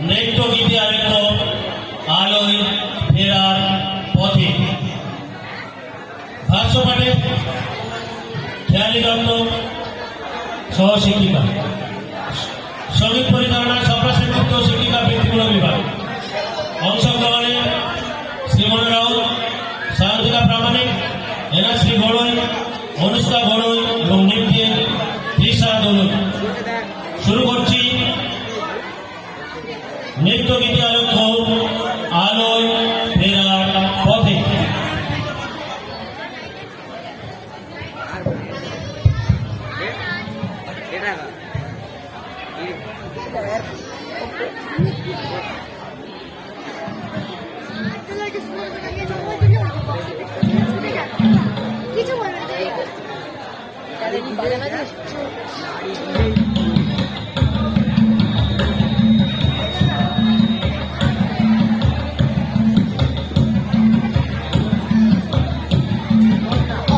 নৃত্য গীতে আরেকটা আলোয় ফেরার পথে। ভাষ্যপাঠে খেয়ালি দত্ত সহশিক্ষিকা, সঙ্গীত পরিচালনা সপ্রাসেন গুপ্ত শিক্ষিকা ব্যক্তিগত বিভাগ। অংশগ্রহণে শ্রীমন রাউত, সায়ন্তিকা প্রামাণিক, এনাশ্রী ঘড়ই, অনুষ্কা ঘড়ই এবং নৃত্যে তৃষা দলুই। শুরু করছি নৃত্য গীতি আলোক আলোয় ফেরার পথে।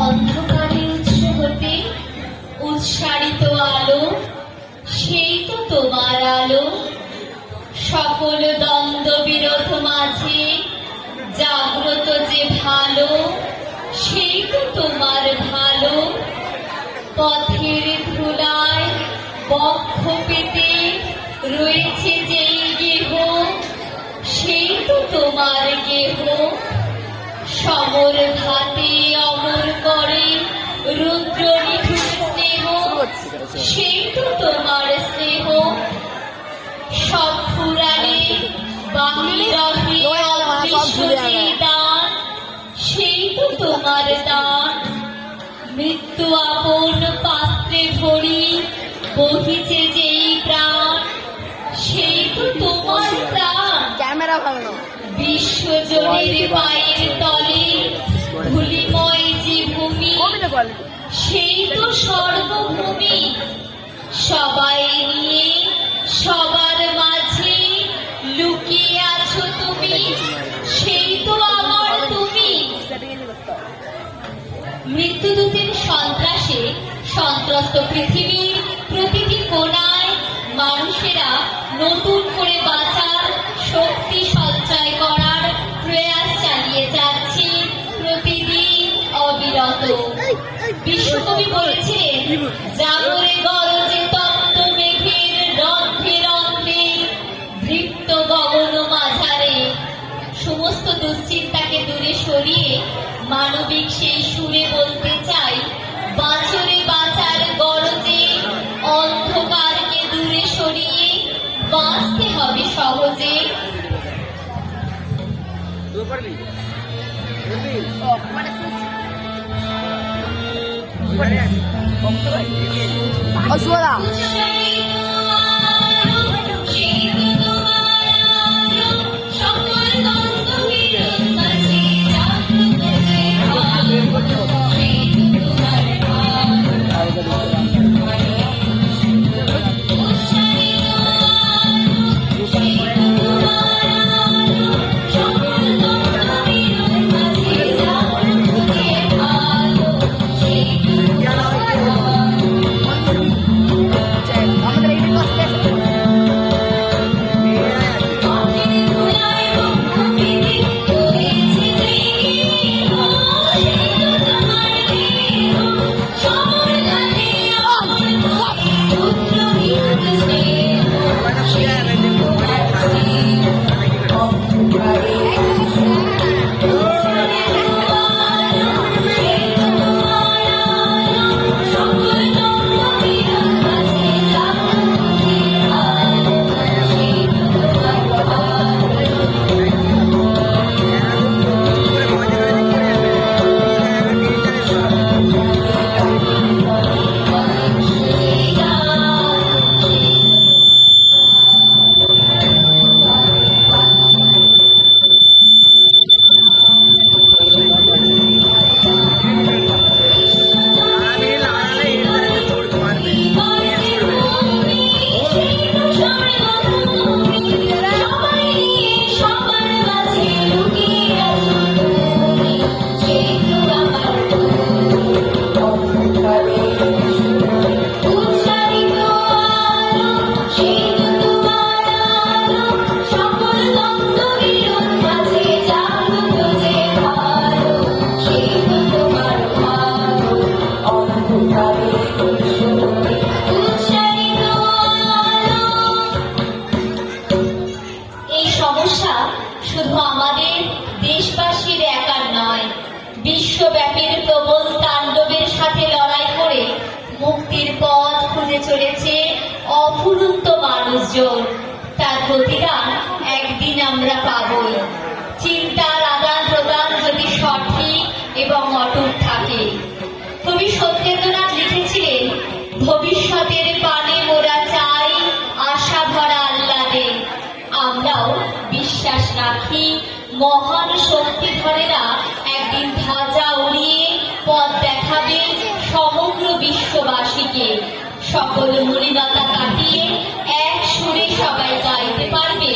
অন্ধকারের উৎস হতে উৎসারিত আলো, সেই তো তোমার আলো। সকল দ্বন্দ্ব বিরোধ মাঝে জাগ্রত যে ভালো, সেই তো তোমার ভালো। পথের ধুলায় বক্ষ পেতে রয়েছে যেই গেহ, সেই তো তোমার গেহ। সমর ঘাতে অমর করে রুদ্র নিঠুর স্নেহ, সেই তো তোমার স্নেহ। সব পুরাণে বাহির দান, সেই তো তোমার দান। মৃত্যু আপন পাত্রে ভরি বহিছে যেই প্রাণ, সেই তো তোমার প্রাণ। ক্যামেরা ভালো বিশ্বজনের পায়ের তলে ধুলিময় যে ভূমি, সেই তো স্বর্গভূমি। সবাই নিয়ে সবার মাঝে লুকিয়ে আছো তুমি, সেই তো আমার তুমি। মৃত্যুদূতের সন্ত্রাসে সন্ত্রস্ত পৃথিবীর প্রতিটি কোণায় মানুষেরা নতুন করে বাঁচার শক্তি সঞ্চয় করার প্রয়াস চালিয়ে যাচ্ছে প্রতিদিন অবিরত। বিশ্বকবি বলেছিলেন, জাগরে গরজে তপ্ত মেঘের রন্ধ্রে রন্ধ্রে দৃপ্ত গগন মাঝারে। সমস্ত দুশ্চিন্তাকে দূরে সরিয়ে মানবিক সেই সুরে বলতে চাই, বাঁচরে বাঁচার গরজে অন্ধকারকে দূরে সরিয়ে বাঁচতে হবে সহজে। অসুবিধা আমাদের তার প্রতিদান একদিন আমরা পাবই। চিন্তার আদান প্রদান যদি সঠিক এবং অটুট থাকে। কবি সত্যেন্দ্রনাথ লিখেছিলেন, ভবিষ্যতের পানে মোরা চাই আশা ভরা আহ্লাদে। আমরাও বিশ্বাস রাখি মহান শক্তিধরেরা একদিন ধ্বজা উড়িয়ে পথ দেখাবে সমগ্র বিশ্ববাসীকে। সকল মলিনতা কাটিয়ে এক সুরে সবাই গাইতে পারবে,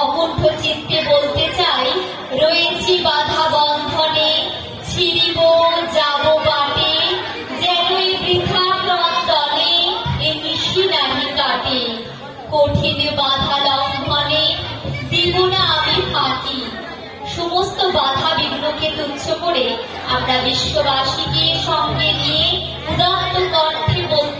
অকুণ্ঠ চিত্তে বলতে চাই, রয়েছি বাধা বন্ধনে, ছিড়িব যাব বাটে, যেনই বৃথা ক্রন্দনে এ নিশি নাহি কাটে। কঠিন বাধা লঙ্ঘনে দিব না আমি ফাঁকি। সমস্ত বাধা বিঘ্নকে তুচ্ছ করে আমরা বিশ্ববাসীকে সঙ্গে নিয়ে উদাত্ত কণ্ঠে বলতে